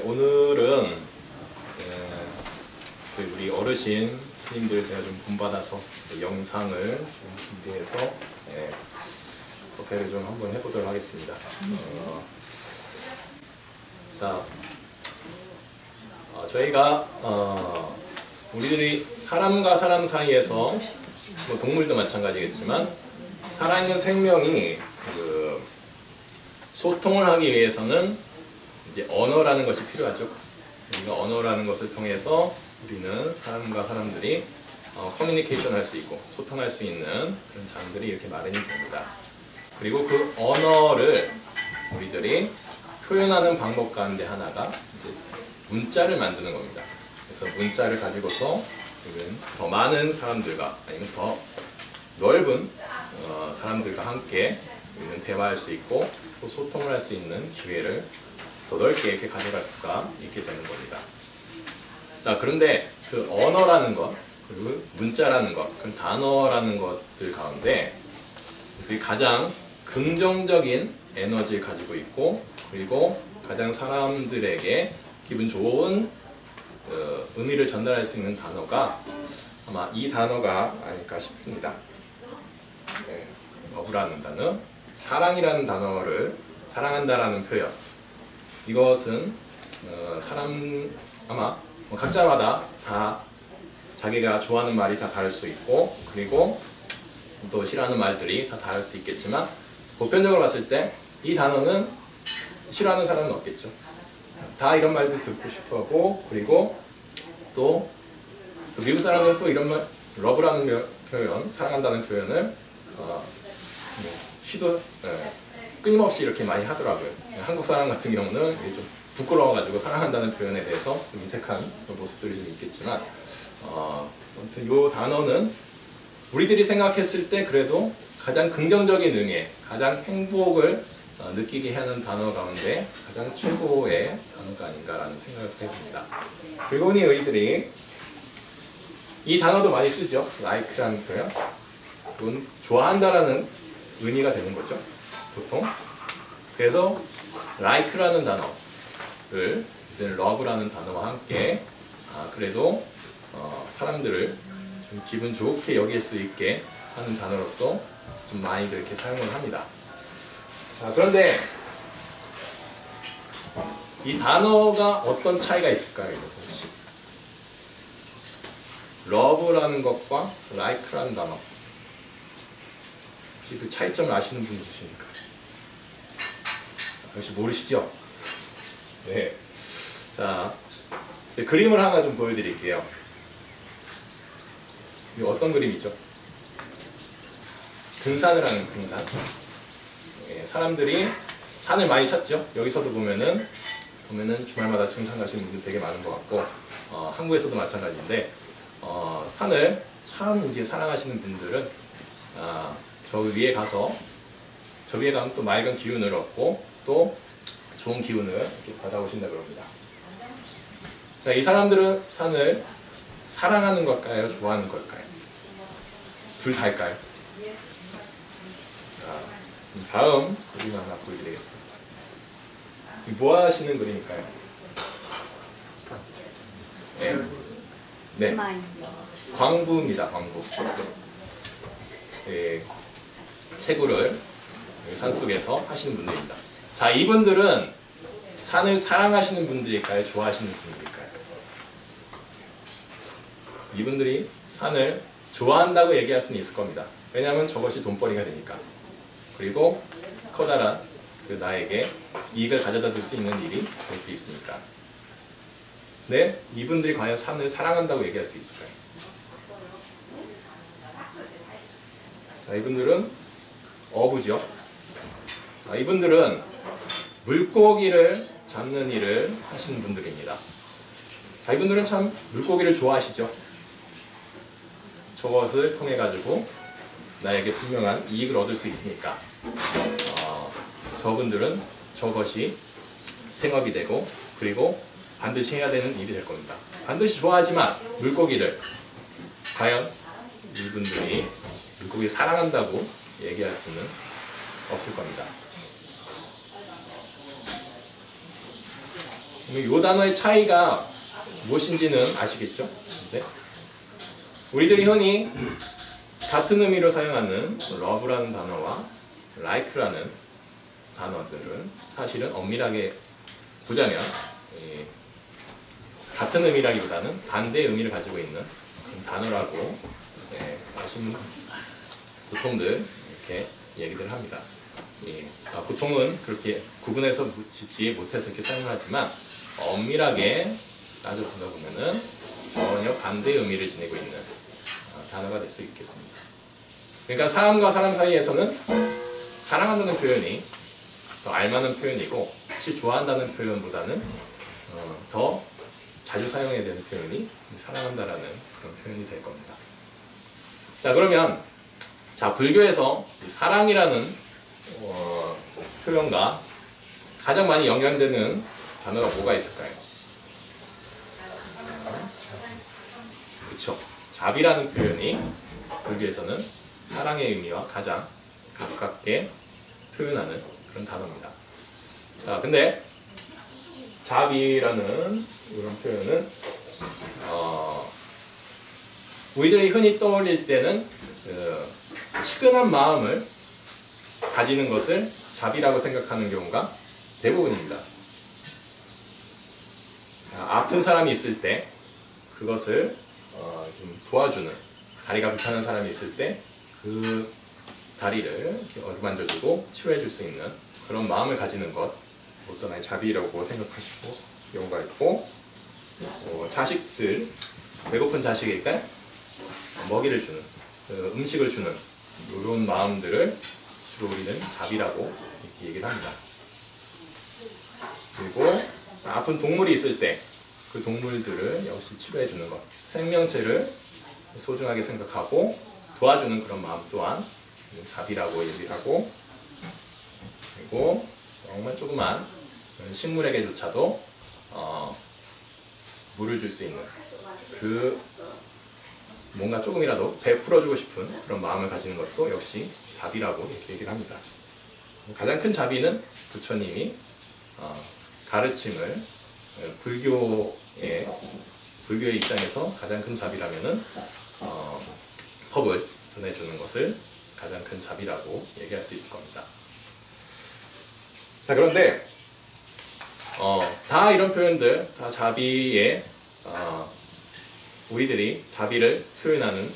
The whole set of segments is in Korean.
오늘은 우리 어르신 스님들 제가 좀 본받아서 영상을 좀 준비해서 법회를 좀 한번 해보도록 하겠습니다. 저희가 우리들이 사람과 사람 사이에서 뭐 동물도 마찬가지겠지만 살아있는 생명이 소통을 하기 위해서는 이제 언어라는 것이 필요하죠. 우리가 언어라는 것을 통해서 우리는 사람과 사람들이 커뮤니케이션 할 수 있고 소통할 수 있는 그런 장들이 이렇게 마련이 됩니다. 그리고 그 언어를 우리들이 표현하는 방법 가운데 하나가 이제 문자를 만드는 겁니다. 그래서 문자를 가지고서 지금 더 많은 사람들과 아니면 더 넓은 사람들과 함께 우리는 대화할 수 있고 또 소통을 할 수 있는 기회를 더 넓게 이렇게 가져갈 수가 있게 되는 겁니다. 자, 그런데 그 언어라는 것, 그리고 문자라는 것, 그 단어라는 것들 가운데 가장 긍정적인 에너지를 가지고 있고, 그리고 가장 사람들에게 기분 좋은 의미를 전달할 수 있는 단어가 아마 이 단어가 아닐까 싶습니다. 러브라는 단어, 사랑이라는 단어를 사랑한다라는 표현. 이것은 아마 각자마다 다 자기가 좋아하는 말이 다 다를 수 있고, 그리고 또 싫어하는 말들이 다 다를 수 있겠지만 보편적으로 봤을 때 이 단어는 싫어하는 사람은 없겠죠. 다 이런 말들 듣고 싶어하고, 그리고 또 미국 사람은 또 이런 말, 러브라는 표현, 사랑한다는 표현을 끊임없이 이렇게 많이 하더라고요. 한국 사람 같은 경우는 좀 부끄러워가지고 사랑한다는 표현에 대해서 좀 인색한 모습들이 좀 있겠지만, 아무튼 이 단어는 우리들이 생각했을 때 그래도 가장 긍정적인 의미, 가장 행복을 느끼게 하는 단어 가운데 가장 최고의 단어가 아닌가라는 생각을 해봅니다. 그리고 우리들이 이 단어도 많이 쓰죠. like라는 표현. 그건 좋아한다라는 의미가 되는 거죠, 보통. 그래서 like라는 단어를 love라는 단어와 함께 그래도 사람들을 좀 기분 좋게 여길 수 있게 하는 단어로서 좀 많이 이렇게 사용을 합니다. 자, 그런데 이 단어가 어떤 차이가 있을까요? 혹시 love라는 것과 like라는 단어, 혹시 그 차이점을 아시는 분 계십니까? 역시 모르시죠? 네. 자, 그림을 하나 좀 보여드릴게요. 이거 어떤 그림이죠? 등산을 하는 등산. 네, 사람들이 산을 많이 찾죠. 여기서도 보면은 주말마다 등산 가시는 분들 되게 많은 것 같고, 한국에서도 마찬가지인데, 산을 참 이제 사랑하시는 분들은 저 위에 가면 또 맑은 기운을 얻고 또 좋은 기운을 이렇게 받아오신다 그럽니다. 자, 이 사람들은 산을 사랑하는 걸까요? 좋아하는 걸까요? 둘 다일까요? 자, 다음 그림 하나 보여드리겠습니다. 뭐 하시는 그림일까요? 네. 광부입니다. 광부. 네. 채굴을 산속에서 하시는 분들입니다. 자, 이분들은 산을 사랑하시는 분들일까요? 좋아하시는 분들일까요? 이분들이 산을 좋아한다고 얘기할 수는 있을 겁니다. 왜냐하면 저것이 돈벌이가 되니까. 그리고 커다란 나에게 이익을 가져다 줄 수 있는 일이 될 수 있으니까. 네, 이분들이 과연 산을 사랑한다고 얘기할 수 있을까요? 자, 이분들은 어부죠. 이분들은 물고기를 잡는 일을 하시는 분들입니다. 자, 이분들은 참 물고기를 좋아하시죠. 저것을 통해 가지고 나에게 분명한 이익을 얻을 수 있으니까 저분들은 저것이 생업이 되고, 그리고 반드시 해야 되는 일이 될 겁니다. 반드시 좋아하지만 물고기를 과연 이분들이 물고기 사랑한다고 얘기할 수는 없을 겁니다. 이 단어의 차이가 무엇인지는 아시겠죠? 이제 우리들이 흔히 같은 의미로 사용하는 love라는 단어와 like라는 단어들은 사실은 엄밀하게 보자면 같은 의미라기보다는 반대의 의미를 가지고 있는 그런 단어라고 아시는 보통들 이렇게 얘기들 합니다. 보통은 그렇게 구분해서 짓지 못해서 이렇게 사용하지만 엄밀하게 따져보다 보면은 전혀 반대의 의미를 지니고 있는 단어가 될 수 있겠습니다. 그러니까 사람과 사람 사이에서는 사랑한다는 표현이 더 알맞는 표현이고 사실 좋아한다는 표현보다는 더 자주 사용해야 되는 표현이 사랑한다라는 그런 표현이 될 겁니다. 자, 그러면 불교에서 사랑이라는 표현과 가장 많이 연관되는 단어가 뭐가 있을까요? 그렇죠. 자비라는 표현이 불교에서는 사랑의 의미와 가장 가깝게 표현하는 그런 단어입니다. 자, 근데 자비라는 이런 표현은 우리들이 흔히 떠올릴 때는 측은한 마음을 가지는 것을 자비라고 생각하는 경우가 대부분입니다. 아픈 사람이 있을 때 그것을 좀 도와주는, 다리가 불편한 사람이 있을 때 그 다리를 어루만져주고 치료해 줄 수 있는 그런 마음을 가지는 것, 어떤 하나의 자비라고 생각하시고 경우가 있고, 자식들, 배고픈 자식에게 먹이를 주는, 음식을 주는 이런 마음들을 주로 우리는 자비라고 이렇게 얘기를 합니다. 그리고 아픈 동물이 있을 때 그 동물들을 역시 치료해 주는 것, 생명체를 소중하게 생각하고 도와주는 그런 마음 또한 자비라고 얘기를 하고, 그리고 정말 조그만 식물에게조차도 물을 줄 수 있는 그 뭔가 조금이라도 베풀어주고 싶은 그런 마음을 가지는 것도 역시 자비라고 이렇게 얘기를 합니다. 가장 큰 자비는 부처님이 가르침을 불교의 입장에서 가장 큰 자비라면은 법을 전해주는 것을 가장 큰 자비라고 얘기할 수 있을 겁니다. 자, 그런데 다 이런 표현들, 다 자비에 우리들이 자비를 표현하는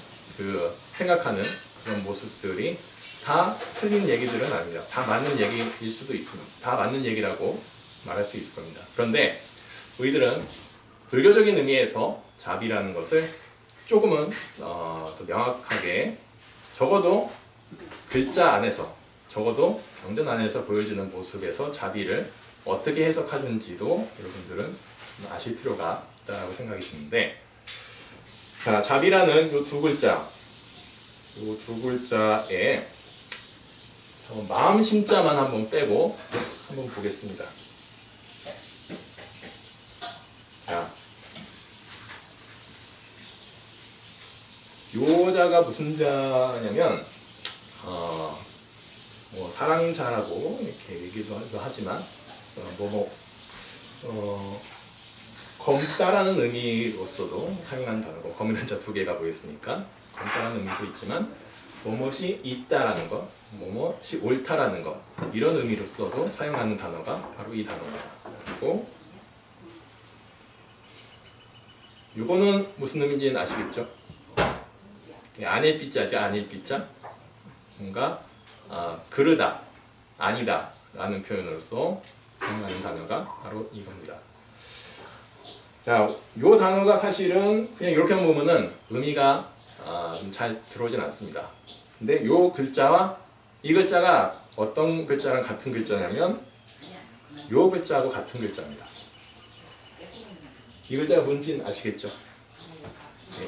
생각하는 그런 모습들이 다 틀린 얘기들은 아닙니다. 다 맞는 얘기일 수도 있습니다. 다 맞는 얘기라고 말할 수 있을 겁니다. 그런데 우리들은 불교적인 의미에서 자비라는 것을 조금은 더 명확하게, 적어도 글자 안에서, 적어도 경전 안에서 보여지는 모습에서 자비를 어떻게 해석하는지도 여러분들은 아실 필요가 있다고 생각이 드는데, 자, 자비라는 이 두 글자, 이 두 글자에 마음 심자만 한번 빼고 한번 보겠습니다. 자, 요 자가 무슨 자냐면 사랑자라고 이렇게 얘기도 하지만 검다라는 의미로서도 사용하는 단어고, 검이라는 자 두 개가 보였으니까 검다라는 의미도 있지만 뭐뭇이 있다라는 것, 뭐뭇이 옳다라는 것, 이런 의미로서도 사용하는 단어가 바로 이 단어입니다. 그리고 요거는 무슨 의미인지는 아시겠죠? 아닐 삐자죠. 아닐 삐자. 뭔가 그르다, 아니다 라는 표현으로서 사용하는 단어가 바로 이겁니다. 자, 요 단어가 사실은 그냥 이렇게만 보면은 의미가 좀 잘 들어오진 않습니다. 근데 요 글자와 이 글자가 어떤 글자랑 같은 글자냐면 요 글자하고 같은 글자입니다. 이 글자가 뭔지는 아시겠죠?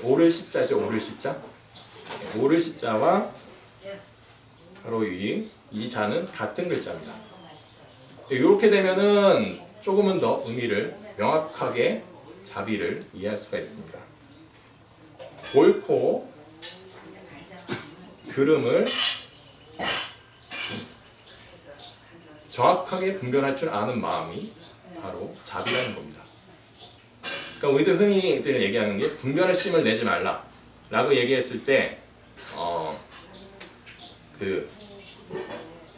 오를 시자죠. 오를 시자. 오를 시자와 바로 이 자는 같은 글자입니다. 이렇게 되면은 조금은 더 의미를 명확하게 자비를 이해할 수가 있습니다. 옳고 그름을 정확하게 분별할 줄 아는 마음이 바로 자비라는 겁니다. 그러니까 우리들 흔히들 얘기하는 게 분별의 심을 내지 말라 라고 얘기했을 때 그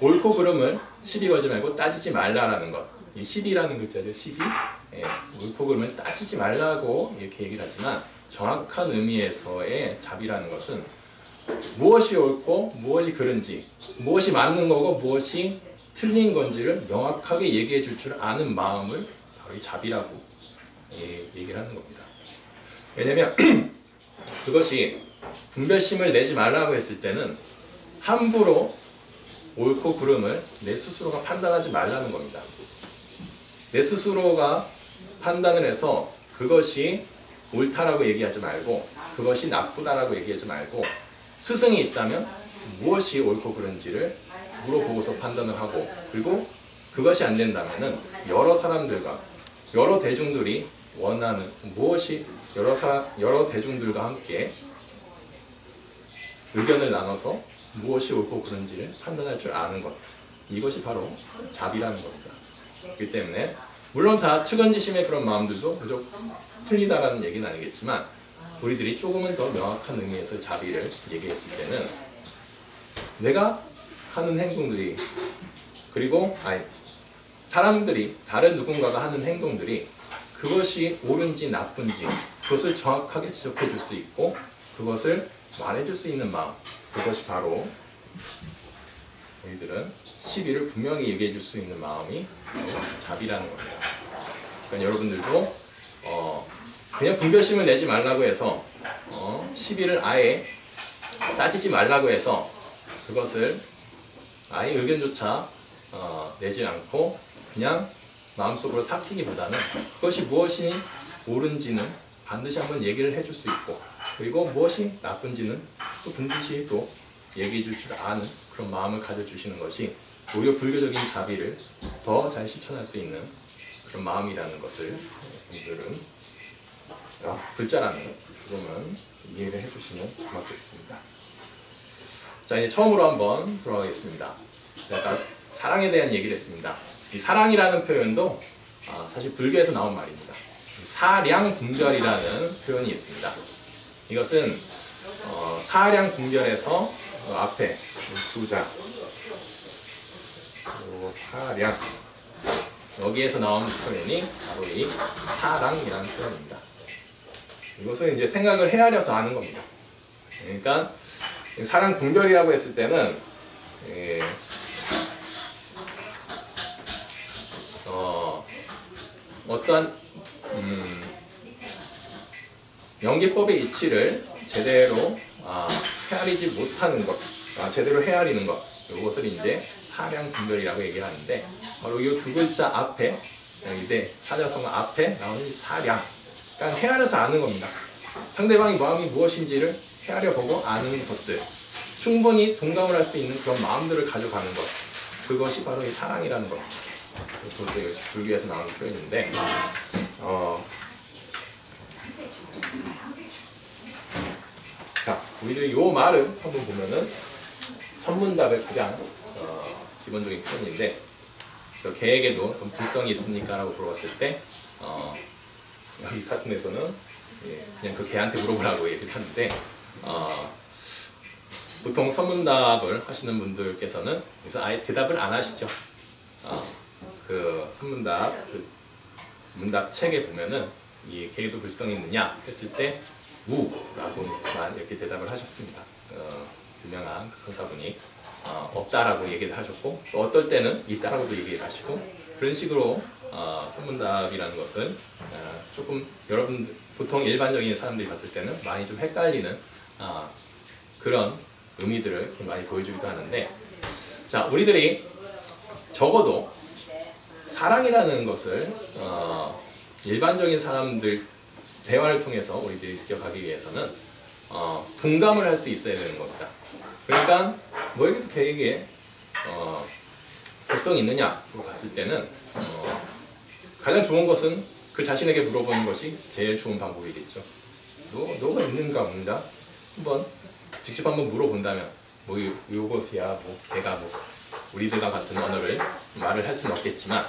옳고 그름을 시비 걸지 말고 따지지 말라라는 것. 이 시비라는 글자죠. 시비. 예, 옳고 그름을 따지지 말라고 이렇게 얘기를 하지만 정확한 의미에서의 자비라는 것은 무엇이 옳고 무엇이 그른지, 무엇이 맞는 거고 무엇이 틀린 건지를 명확하게 얘기해 줄 줄 아는 마음을 바로 이 자비라고 얘기를 하는 겁니다. 왜냐면 그것이 분별심을 내지 말라고 했을 때는 함부로 옳고 그름을 내 스스로가 판단하지 말라는 겁니다. 내 스스로가 판단을 해서 그것이 옳다라고 얘기하지 말고 그것이 나쁘다라고 얘기하지 말고 스승이 있다면 무엇이 옳고 그른지를 물어보고서 판단을 하고 그리고 그것이 안 된다면은 여러 사람들과 여러 대중들이 원하는 무엇이 여러 대중들과 함께 의견을 나눠서 무엇이 옳고 그른지를 판단할 줄 아는 것. 이것이 바로 자비라는 겁니다. 그렇기 때문에 물론 다 측은지심의 그런 마음들도 무조건 틀리다라는 얘기는 아니겠지만 우리들이 조금은 더 명확한 의미에서 자비를 얘기했을 때는 내가 하는 행동들이 그리고 사람들이 다른 누군가가 하는 행동들이 그것이 옳은지 나쁜지 그것을 정확하게 지적해 줄 수 있고 그것을 말해 줄 수 있는 마음 그것이 바로 우리들은 시비를 분명히 얘기해 줄 수 있는 마음이 자비라는 겁니다. 그러니까 여러분들도 그냥 분별심을 내지 말라고 해서 시비를 아예 따지지 말라고 해서 그것을 아예 의견조차 내지 않고 그냥 마음속으로 삭히기보다는 그것이 무엇이 옳은지는 반드시 한번 얘기를 해줄 수 있고 그리고 무엇이 나쁜지는 또 반드시 또 얘기해 줄 줄 아는 그런 마음을 가져주시는 것이 오히려 불교적인 자비를 더 잘 실천할 수 있는 그런 마음이라는 것을 우리들은 글자라는 그러면 이해를 해주시면 고맙겠습니다. 자, 이제 처음으로 한번 돌아가겠습니다. 제가 사랑에 대한 얘기를 했습니다. 이 사랑이라는 표현도 사실 불교에서 나온 말입니다. 사량분별이라는 표현이 있습니다. 이것은 사량분별에서 앞에 두자 사량 여기에서 나온 표현이 바로 이 사랑이라는 표현입니다. 이것은 이제 생각을 헤아려서 아는 겁니다. 그러니까 사랑 분별이라고 했을 때는 어떠한 연기법의 이치를 제대로 헤아리지 못하는 것, 제대로 헤아리는 것, 이것을 이제 사량 분별이라고 얘기를 하는데 바로 이 두 글자 앞에 이제 사자성어 앞에 나오는 이 사량, 그러니까 헤아려서 아는 겁니다. 상대방의 마음이 무엇인지를 헤아려보고 아는 것들, 충분히 동감을 할 수 있는 그런 마음들을 가져가는 것, 그것이 바로 이 사랑이라는 것. 그것도 역시 불교에서 나오는 표현인데 자, 우리들이 이 말을 한번 보면은 선문답의 가장 기본적인 표현인데 개에게도 좀 불성이 있습니까? 라고 물어봤을 때 여기 같은 데서는 그냥 그 개한테 물어보라고 얘기를 하는데 보통 선문답을 하시는 분들께서는 그래서 아예 대답을 안 하시죠. 그 선문답 그 문답 책에 보면은 이 개에도 불성이 있느냐 했을 때 우라고만 이렇게 대답을 하셨습니다. 유명한 그 선사분이 없다라고 얘기를 하셨고 또 어떨 때는 있다라고도 얘기를 하시고 그런 식으로 선문답이라는 것은 조금 여러분들 보통 일반적인 사람들이 봤을 때는 많이 좀 헷갈리는 그런 의미들을 많이 보여주기도 하는데 자 우리들이 적어도 사랑이라는 것을 일반적인 사람들 대화를 통해서 우리들이 느껴가기 위해서는 동감을 할 수 있어야 되는 겁니다. 그러니까 너에게도 개에게 불성이 있느냐고 봤을 때는 가장 좋은 것은 그 자신에게 물어보는 것이 제일 좋은 방법이겠죠. 너가 있는가 없는가 한번 직접 한번 물어본다면 뭐 요것이야 뭐 개가 뭐 우리들과 같은 언어를 말을 할 수는 없겠지만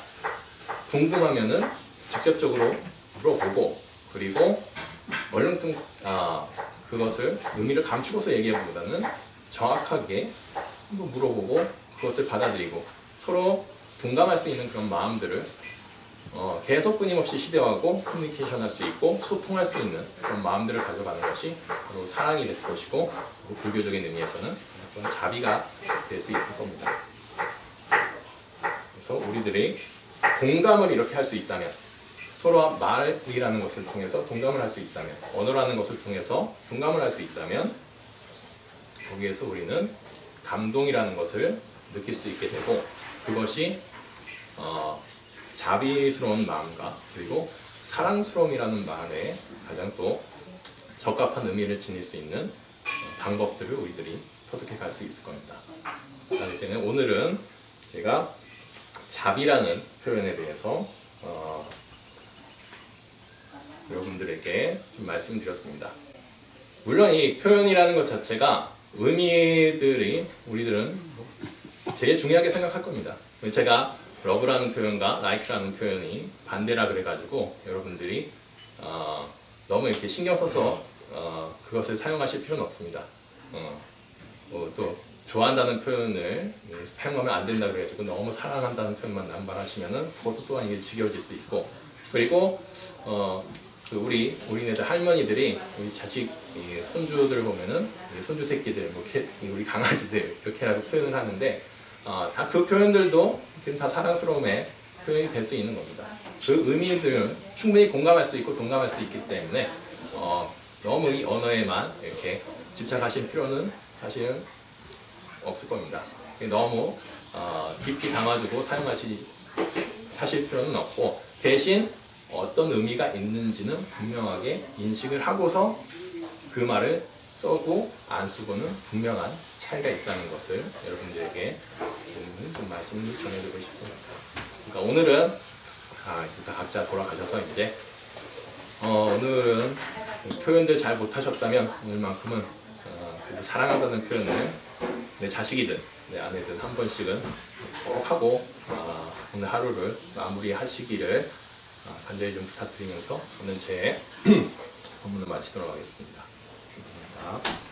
궁금하면은 직접적으로 물어보고 그리고 얼렁뚱 그것을 의미를 감추고서 얘기하기보다는 정확하게 한번 물어보고 그것을 받아들이고 서로 동감할 수 있는 그런 마음들을 계속 끊임없이 시대화하고 커뮤니케이션 할 수 있고 소통할 수 있는 그런 마음들을 가져가는 것이 바로 사랑이 될 것이고, 불교적인 의미에서는 그런 자비가 될 수 있을 겁니다. 그래서 우리들이 동감을 이렇게 할 수 있다면, 서로 말이라는 것을 통해서 동감을 할 수 있다면, 언어라는 것을 통해서 동감을 할 수 있다면, 거기에서 우리는 감동이라는 것을 느낄 수 있게 되고, 그것이 자비스러운 마음과 그리고 사랑스러움이라는 말에 가장 또 적합한 의미를 지닐 수 있는 방법들을 우리들이 터득해 갈 수 있을 겁니다. 그렇기 때문에 오늘은 제가 자비라는 표현에 대해서 여러분들에게 좀 말씀드렸습니다. 물론 이 표현이라는 것 자체가 의미들이 우리들은 제일 중요하게 생각할 겁니다. 제가 러브라는 표현과 like라는 표현이 반대라 그래가지고 여러분들이 너무 이렇게 신경 써서 그것을 사용하실 필요는 없습니다. 또 좋아한다는 표현을 사용하면 안 된다 그래가지고 너무 사랑한다는 표현만 남발하시면은 그것도 또한 이게 지겨워질 수 있고, 그리고 우리 어린애들 할머니들이 우리 자식 손주들 보면은 손주 새끼들, 우리 강아지들 이렇게라도 표현을 하는데 다 그 표현들도 다 사랑스러움의 표현이 될 수 있는 겁니다. 그 의미들은 충분히 공감할 수 있고 동감할 수 있기 때문에 너무 이 언어에만 이렇게 집착하실 필요는 사실은 없을 겁니다. 너무 깊이 담아주고 사실 필요는 없고, 대신 어떤 의미가 있는지는 분명하게 인식을 하고서 그 말을 써고 안 쓰고는 분명한 차이가 있다는 것을 여러분들에게 좀 말씀을 전해드리고 싶습니다. 그러니까 오늘은 일단 각자 돌아가셔서 이제 오늘은 표현들 잘 못하셨다면 오늘만큼은 그래도 사랑한다는 표현을 내 자식이든 내 아내든 한 번씩은 꼭 하고 오늘 하루를 마무리하시기를 간절히 좀 부탁드리면서 오늘 제 본문을 마치도록 하겠습니다. 감사합니다.